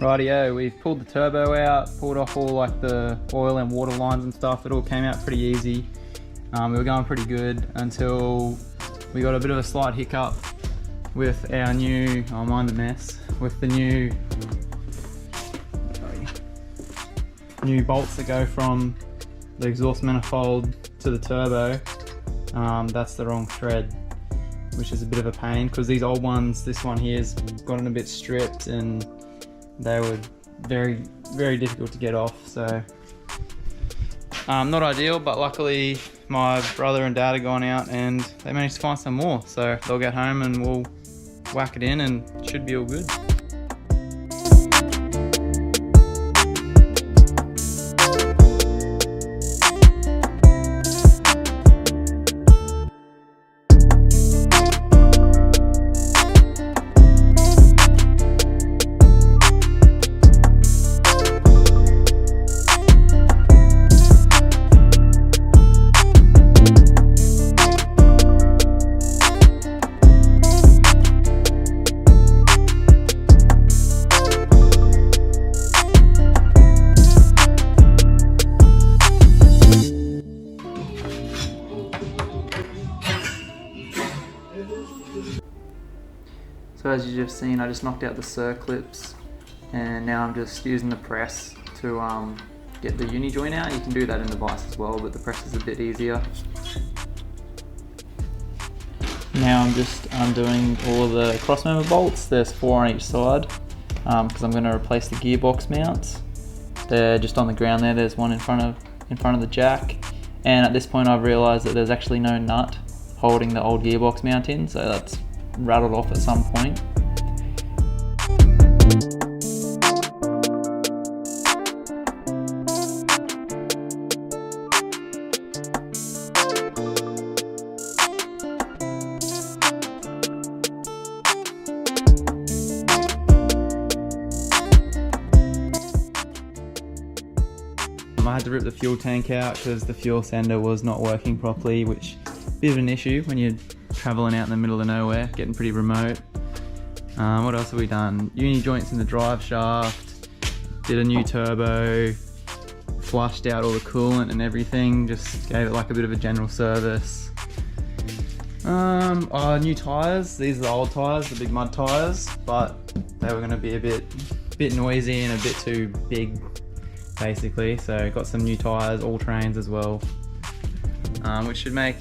Rightio, we've pulled the turbo out, pulled off all like the oil and water lines and stuff. It all came out pretty easy. We were going pretty good until we got a bit of a slight hiccup with our new, oh mind the mess, with the new bolts that go from the exhaust manifold to the turbo. That's the wrong thread, which is a bit of a pain because these old ones, this one here's gotten a bit stripped and they were very, very difficult to get off. So not ideal, but luckily my brother and dad are gone out and they managed to find some more. So they'll get home and we'll whack it in and it should be all good. So as you've just seen, I just knocked out the SUR clips and now I'm just using the press to get the uni joint out. You can do that in the vise as well, but the press is a bit easier. Now I'm just undoing all of the cross member bolts. There's 4 on each side because I'm going to replace the gearbox mounts. They're just on the ground there. There's one in front of the jack, and at this point I've realised that there's actually no nut holding the old gearbox mount in, so that's rattled off at some point. I had to rip the fuel tank out because the fuel sender was not working properly, which is a bit of an issue when you're traveling out in the middle of nowhere, getting pretty remote. What else have we done? Uni joints in the drive shaft, did a new turbo, flushed out all the coolant and everything, just gave it like a bit of a general service. New tyres. These are the old tyres, the big mud tyres, but they were going to be a bit noisy and a bit too big basically, so got some new tyres, all trains as well, which should make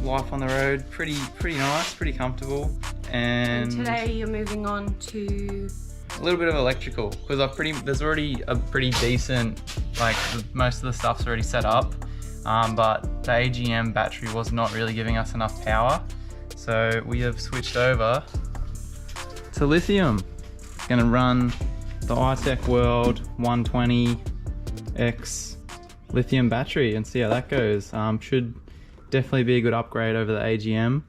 life on the road pretty nice, pretty comfortable. And today you're moving on to a little bit of electrical because there's already a pretty decent, like most of the stuff's already set up, but the AGM battery was not really giving us enough power, so we have switched over to lithium. It's going to run the iTechworld 120X lithium battery and see how that goes. Should definitely be a good upgrade over the AGM,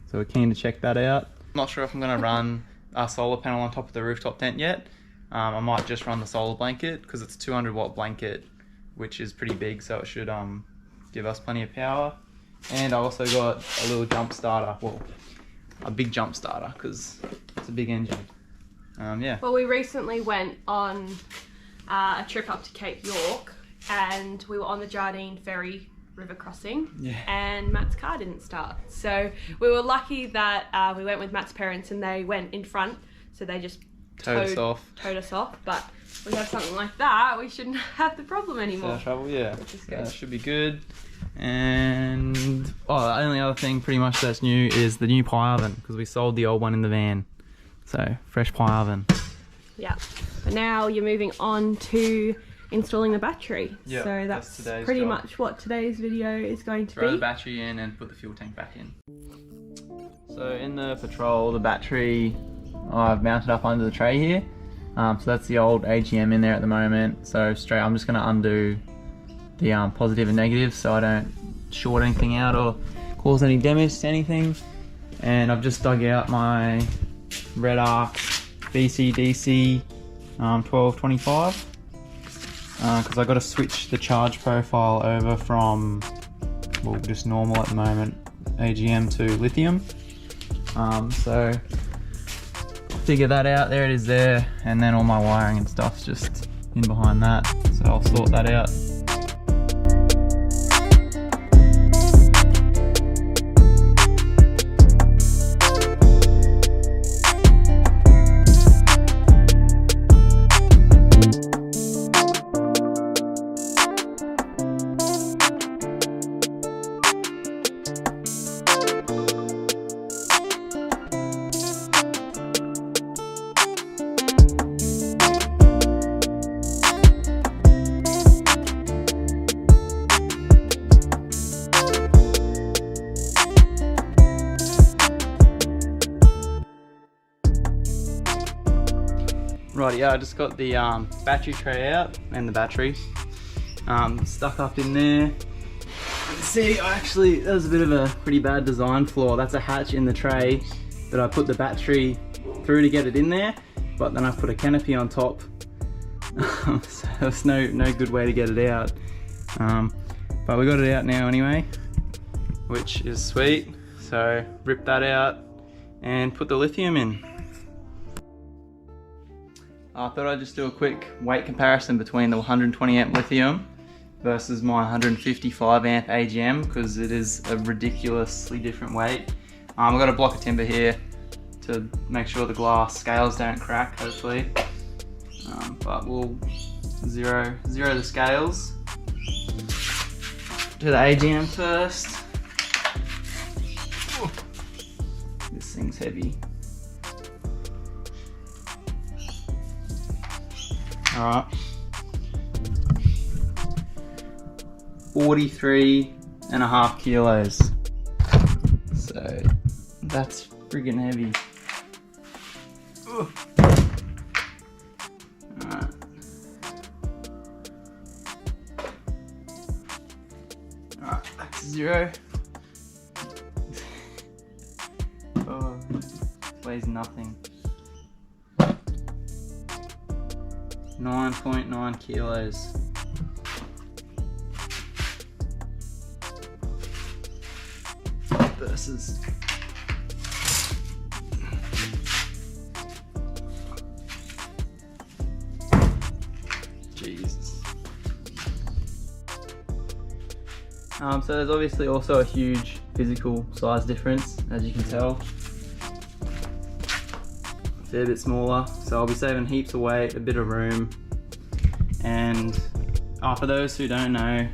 so we're keen to check that out. Not sure if I'm going to run a solar panel on top of the rooftop tent yet. I might just run the solar blanket because it's a 200 watt blanket, which is pretty big, so it should give us plenty of power. And I also got a little jump starter, well, a big jump starter because it's a big engine. Yeah. Well, we recently went on a trip up to Cape York and we were on the Jardine ferry river crossing, and Matt's car didn't start. So we were lucky that we went with Matt's parents and they went in front, so they just towed us off. But we have something like that, we shouldn't have the problem anymore. No trouble, yeah. Which is good. Should be good. And the only other thing pretty much that's new is the new pie oven, because we sold the old one in the van. So fresh pie oven. Yeah. But now you're moving on to installing the battery. Yeah, so that's today's pretty job. much what today's video is going to Throw be. the battery in and put the fuel tank back in. So in the Patrol, the battery I've mounted up under the tray here. So that's the old AGM in there at the moment. So I'm just going to undo the positive and negative so I don't short anything out or cause any damage to anything. And I've just dug out my Red Arc BC-DC 1225 because I got to switch the charge profile over from, well, just normal at the moment, AGM to lithium. So I figure that out. There it is there, and then all my wiring and stuff's just in behind that, so I'll sort that out. Right, yeah, I just got the battery tray out and the battery stuck up in there. See, there's a bit of a pretty bad design flaw. That's a hatch in the tray that I put the battery through to get it in there, but then I put a canopy on top. So there's no good way to get it out. But we got it out now anyway, which is sweet. So rip that out and put the lithium in. I thought I'd just do a quick weight comparison between the 120 amp lithium versus my 155 amp AGM, because it is a ridiculously different weight. I've got a block of timber here to make sure the glass scales don't crack, hopefully. But we'll zero the scales. Do the AGM first. This thing's heavy. Alright, 43.5 kilos. So that's friggin' heavy. Alright. Alright, back to zero. Oh, weighs nothing. 9.9 kilos. Versus Jesus. So there's obviously also a huge physical size difference, as you can tell. A fair bit smaller, so I'll be saving heaps of weight, a bit of room. And for those who don't know,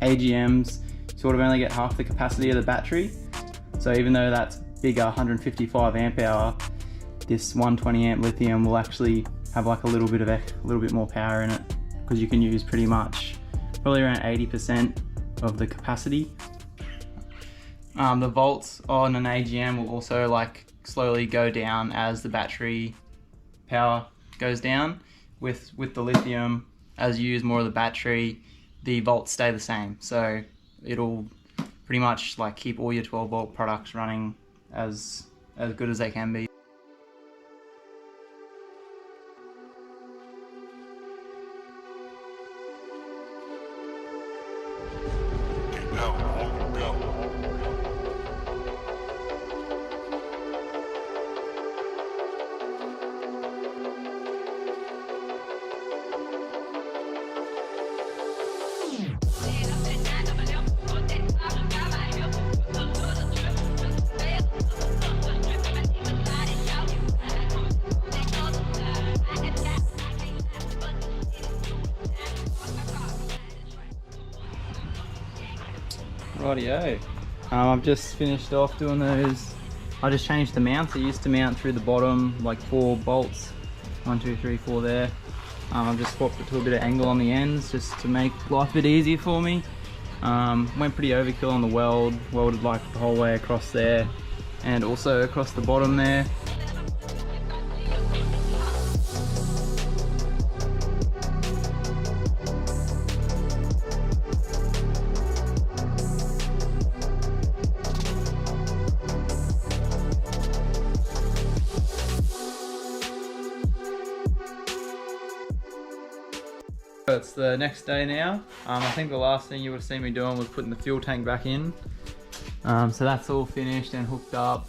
AGMs sort of only get half the capacity of the battery. So even though that's bigger, 155 amp hour, this 120 amp lithium will actually have like a little bit more power in it, because you can use pretty much probably around 80% of the capacity. The volts on an AGM will also like slowly go down as the battery power goes down. With the lithium, as you use more of the battery, the volts stay the same. So it'll pretty much like keep all your 12 volt products running as good as they can be. Rightio. I've just finished off doing those. I just changed the mounts. I used to mount through the bottom, like 4 bolts. 1, 2, 3, 4 there. I've just swapped it to a bit of angle on the ends just to make life a bit easier for me. Went pretty overkill on the welded like the whole way across there and also across the bottom there. It's the next day now. I think the last thing you would have seen me doing was putting the fuel tank back in. So that's all finished and hooked up.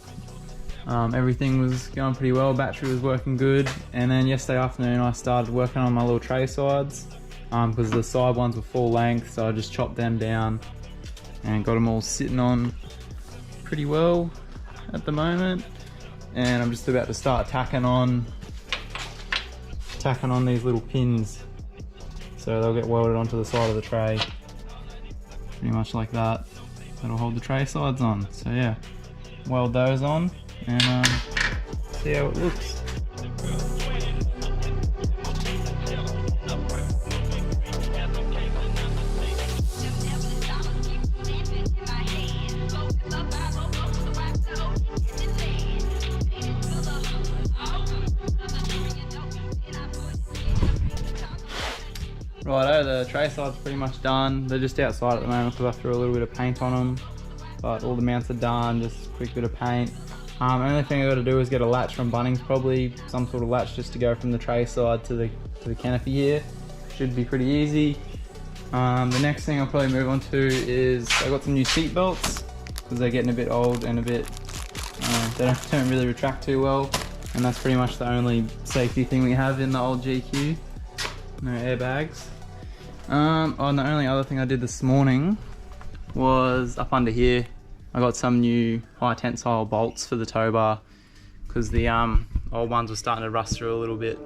Everything was going pretty well, battery was working good, and then yesterday afternoon I started working on my little tray sides because the side ones were full length, so I just chopped them down and got them all sitting on pretty well at the moment. And I'm just about to start tacking on these little pins, so they'll get welded onto the side of the tray, pretty much like that. That'll hold the tray sides on. So yeah, weld those on and see how it looks. Righto, the tray side's pretty much done. They're just outside at the moment because I threw a little bit of paint on them, but all the mounts are done, just a quick bit of paint. Only thing I got to do is get a latch from Bunnings, probably some sort of latch just to go from the tray side to the canopy here. Should be pretty easy. The next thing I'll probably move on to is I got some new seat belts because they're getting a bit old and a bit they don't really retract too well, and that's pretty much the only safety thing we have in the old GQ. No airbags. And the only other thing I did this morning was up under here. I got some new high tensile bolts for the tow bar because the old ones were starting to rust through a little bit.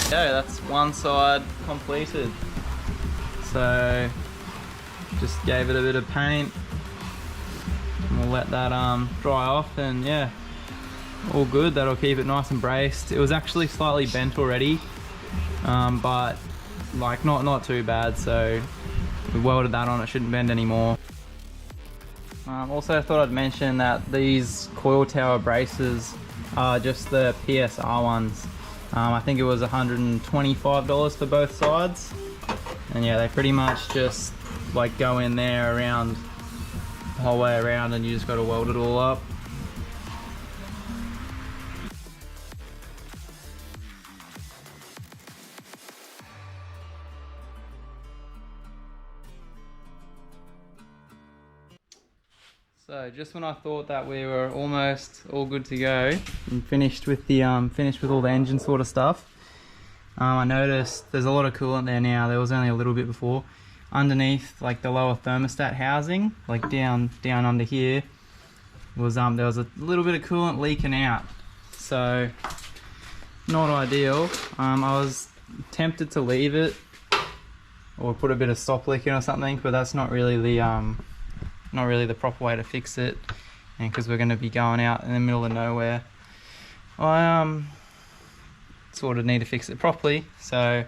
Okay, that's one side completed. So just gave it a bit of paint and we'll let that dry off, and yeah, all good. That'll keep it nice and braced. It was actually slightly bent already, but like not too bad, so we welded that on. It shouldn't bend anymore. Also thought I'd mention that these coil tower braces are just the PSR ones. I think it was $125 for both sides, and yeah, they pretty much just like go in there around the whole way around, and you just got to weld it all up. So just when I thought that we were almost all good to go and finished with all the engine sort of stuff, I noticed there's a lot of coolant there now. There was only a little bit before. Underneath, like the lower thermostat housing, like down under here, was there was a little bit of coolant leaking out. So not ideal. I was tempted to leave it or put a bit of stop leak in or something, but that's not really the proper way to fix it, and because we're going to be going out in the middle of nowhere, I sort of need to fix it properly. So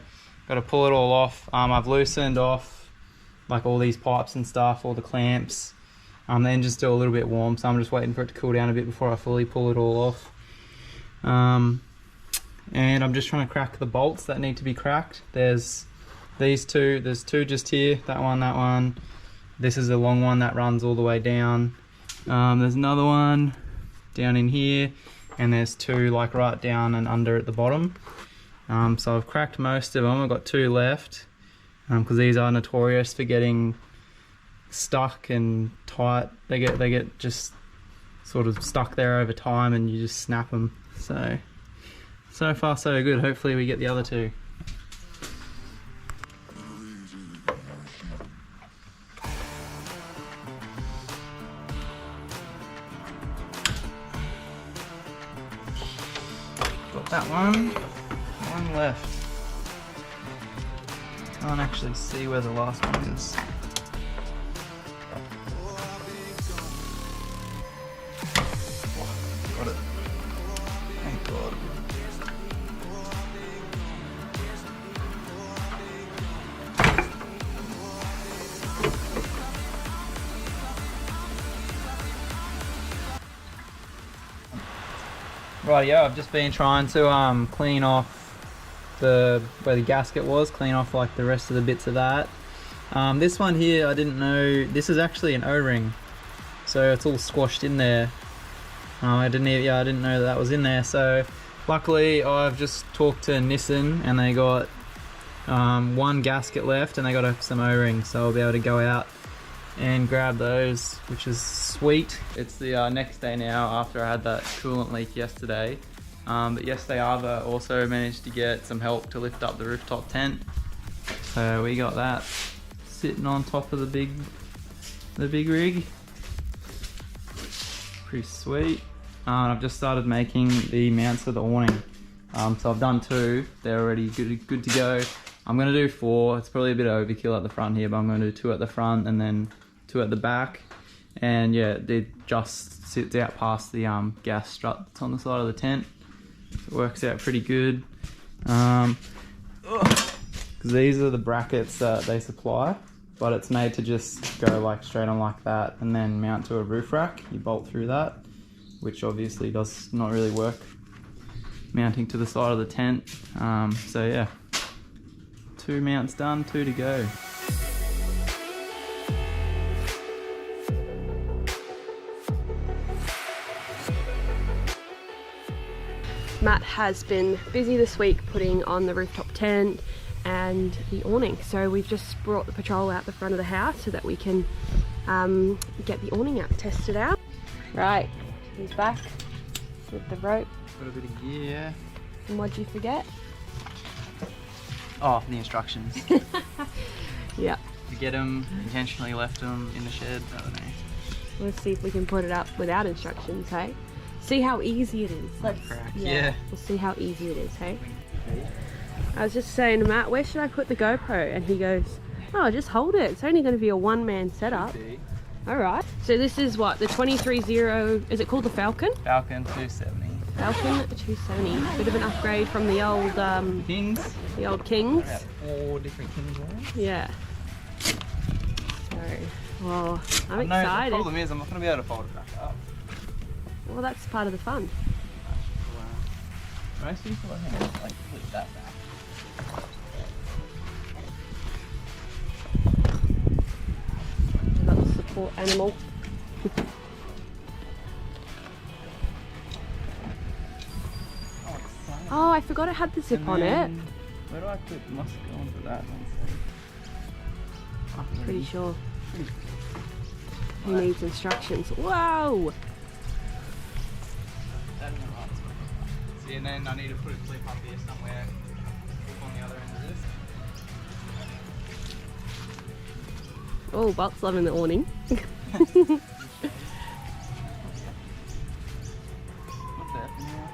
got to pull it all off. I've loosened off like all these pipes and stuff, all the clamps. The engine's still a little bit warm, so I'm just waiting for it to cool down a bit before I fully pull it all off. And I'm just trying to crack the bolts that need to be cracked. There's these two. There's two just here. That one. This is a long one that runs all the way down. There's another one down in here, and there's two like right down and under at the bottom. So I've cracked most of them. I've got two left because these are notorious for getting stuck and tight. They get just sort of stuck there over time, and you just snap them. So far so good. Hopefully we get the other two. That one left. Can't actually see where the last one is. Got it. Rightio, I've just been trying to clean off where the gasket was, clean off like the rest of the bits of that. This one here, I didn't know, this is actually an O-ring, so it's all squashed in there. I didn't know that was in there. So luckily I've just talked to Nissan and they got one gasket left and they got some O-rings, so I'll be able to go out and grab those, which is sweet. It's the next day now after I had that coolant leak yesterday. But yesterday Ava also managed to get some help to lift up the rooftop tent. So we got that sitting on top of the big rig. Pretty sweet. I've just started making the mounts for the awning. So I've done 2, they're already good to go. I'm gonna do 4, it's probably a bit overkill at the front here, but I'm gonna do 2 at the front and then 2 at the back. And yeah, it just sits out past the gas strut that's on the side of the tent. It works out pretty good. Because these are the brackets that they supply, but it's made to just go like straight on like that and then mount to a roof rack. You bolt through that, which obviously does not really work mounting to the side of the tent. So yeah, 2 mounts done, 2 to go. Matt has been busy this week putting on the rooftop tent and the awning. So we've just brought the patrol out the front of the house so that we can get the awning out, test it out. Right, he's back with the rope. Got a bit of gear. And what'd you forget? Oh, the instructions. Yeah. Forget them, intentionally left them in the shed, I don't know. Let's see if we can put it up without instructions, hey? See how easy it is. Yeah. We'll see how easy it is, hey? I was just saying to Matt, where should I put the GoPro? And he goes, oh, just hold it. It's only going to be a one-man setup. Alright. So this is what, the 23-0, is it called the Falcon? Falcon 270. Falcon 270. Bit of an upgrade from the old Kings. The old Kings. About 4 different Kings ones. Yeah. So, well, I'm excited. The problem is I'm not going to be able to fold it back up. Well, that's part of the fun. Most people are going to like flip that back. That's the support animal. Oh, I forgot I had the zip on it. Where do I put? Must go onto that one. Pretty sure. He needs instructions. Whoa! See, and then I need to put a clip up here somewhere. Clip on the other end of this. Oh, Buck's loving the awning. What's that for now?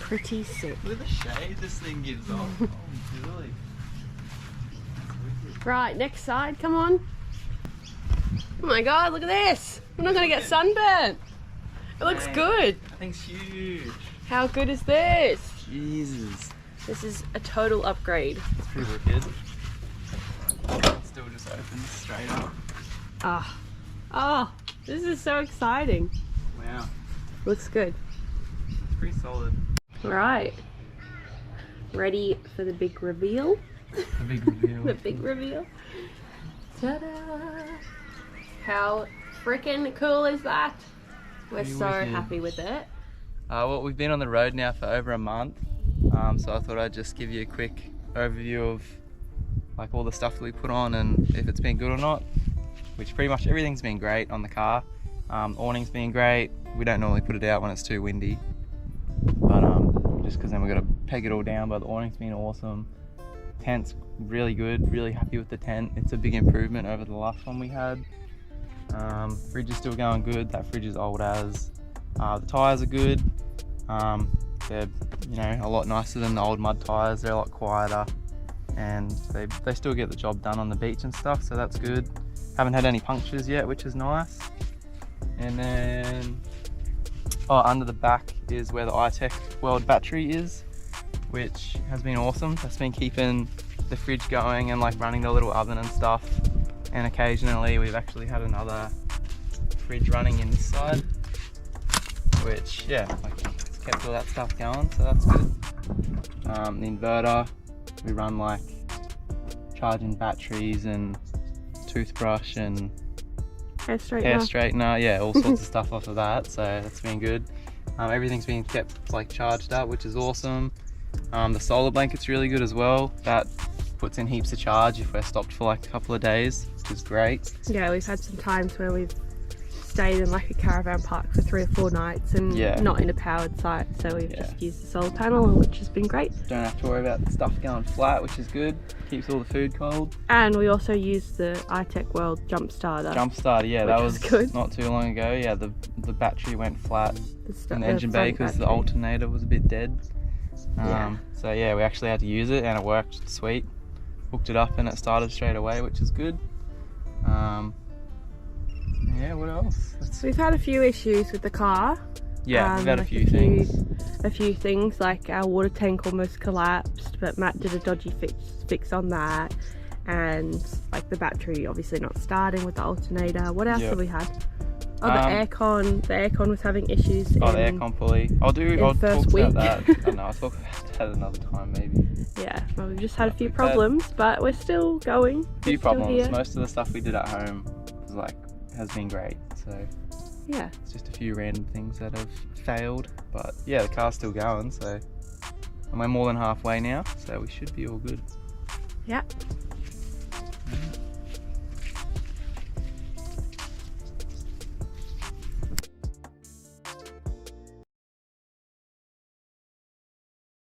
Pretty sick. Look at the shade this thing gives off. Oh, really? Right, next side, come on. Oh my god, look at this. We're not going to get sunburnt. It looks good. That thing's huge. How good is this? Jesus. This is a total upgrade. It's pretty wicked. Still just opens straight up. Ah. Oh, this is so exciting. Wow. Looks good. It's pretty solid. Right. Ready for the big reveal? The big reveal. The big reveal. Ta-da! How freaking cool is that? We're Pretty so wicked. happy with it. Well, we've been on the road now for over a month, so I thought I'd just give you a quick overview of like all the stuff that we put on and if it's been good or not, which pretty much everything's been great on the car. Awning's been great. We don't normally put it out when it's too windy, but just because then we've got to peg it all down, but the awning's been awesome. Tent's really good, really happy with the tent. It's a big improvement over the last one we had. Fridge is still going good. That fridge is old as. The tyres are good. They're, you know, a lot nicer than the old mud tyres. They're a lot quieter and they still get the job done on the beach and stuff, so that's good. Haven't had any punctures yet, which is nice. And then under the back is where the iTechworld battery is, which has been awesome. That's been keeping the fridge going and like running the little oven and stuff. And occasionally we've actually had another fridge running in this side, which yeah, like it's kept all that stuff going, so that's good. The inverter, we run like charging batteries and toothbrush and hair straightener, yeah, all sorts of stuff off of that, so that's been good. Everything's been kept like charged up, which is awesome. The solar blanket's really good as well. That puts in heaps of charge if we're stopped for like a couple of days, which is great. Yeah, we've had some times where we've stayed in like a caravan park for 3 or 4 nights and not in a powered site, so we've just used the solar panel, which has been great. Don't have to worry about stuff going flat, which is good. Keeps all the food cold. And we also used the iTechworld jump starter. Yeah, that was good. Not too long ago. Yeah, the battery went flat in the engine bay because the alternator was a bit dead. So yeah, we actually had to use it and it worked sweet. Hooked it up and it started straight away, which is good. Yeah, what else? We've had a few issues with the car. Yeah, we've had like a few things. A few things, like our water tank almost collapsed, but Matt did a dodgy fix on that. And like the battery obviously not starting with the alternator. What else have we had? Oh, the aircon. The aircon was having issues. Oh, the aircon pulley. I'll talk about that. I don't know, I'll talk about that another time maybe. Yeah, well, we've just had a few problems, but we're still going. A few problems. Most of the stuff we did at home has been great. So yeah, it's just a few random things that have failed, but yeah, the car's still going. So and we're more than halfway now, so we should be all good. Yeah.